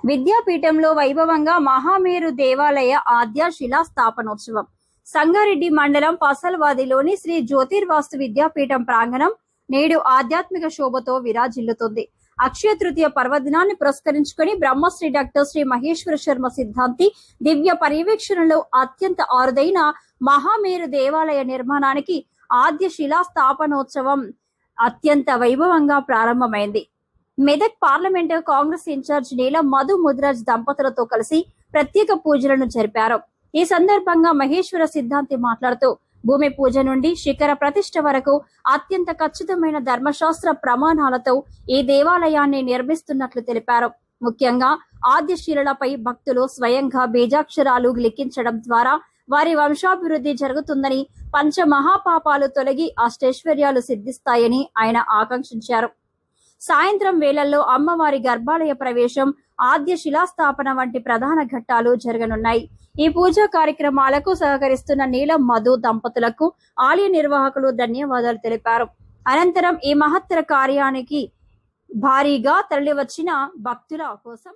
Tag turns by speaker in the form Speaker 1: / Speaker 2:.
Speaker 1: విద్యాపీఠంలో వైభవంగా మహామేరు దేవాలయ ఆద్య శిలా స్థాపనోత్సవం. సంగారెడ్డి మండలం పసల్వాదిలోని శ్రీ జ్యోతిర్వాస్తు విద్యాపీఠం ప్రాంగణం నేడు ఆధ్యాత్మిక శోభతో విరాజిల్లుతుంది. అక్షయ తృతీయ పర్వదినాన్ని పురస్కరించుకుని బ్రహ్మశ్రీ డాక్టర్ శ్రీ మహేశ్వర శర్మ సిద్ధాంతి దివ్య పర్యవేక్షణలో అత్యంత అరుదైన మహామేరు దేవాలయ నిర్మాణానికి ఆద్య శిలా స్థాపనోత్సవం అత్యంత వైభవంగా ప్రారంభమైంది. మెదక్ పార్లమెంటు కాంగ్రెస్ ఇన్ఛార్జ్ నీలం మధు ముదిరాజ్ దంపతులతో కలిసి ప్రత్యేక పూజలను జరిపారు. ఈ సందర్భంగా మహేశ్వర సిద్ధాంతి మాట్లాడుతూ భూమి పూజ నుండి శిఖర ప్రతిష్ఠ వరకు అత్యంత ఖచ్చితమైన ధర్మశాస్త్ర ప్రమాణాలతో ఈ దేవాలయాన్ని నిర్మిస్తున్నట్లు తెలిపారు. ముఖ్యంగా ఆద్యశిలలపై భక్తులు స్వయంగా బీజాక్షరాలు లిఖించడం ద్వారా వారి వంశాభివృద్ధి జరుగుతుందని, పంచమహాపాపాలు తొలగి అష్టైశ్వర్యాలు సిద్ధిస్తాయని ఆయన ఆకాంక్షించారు. సాయంత్రం వేళల్లో అమ్మవారి గర్భాలయ ప్రవేశం, ఆద్య శిలాస్థాపన వంటి ప్రధాన ఘట్టాలు జరగనున్నాయి. ఈ పూజా కార్యక్రమాలకు సహకరిస్తున్న నీలం మధు దంపతులకు ఆలయ నిర్వాహకులు ధన్యవాదాలు తెలిపారు. అనంతరం ఈ మహత్తర కార్యానికి భారీగా తరలివచ్చిన భక్తుల కోసం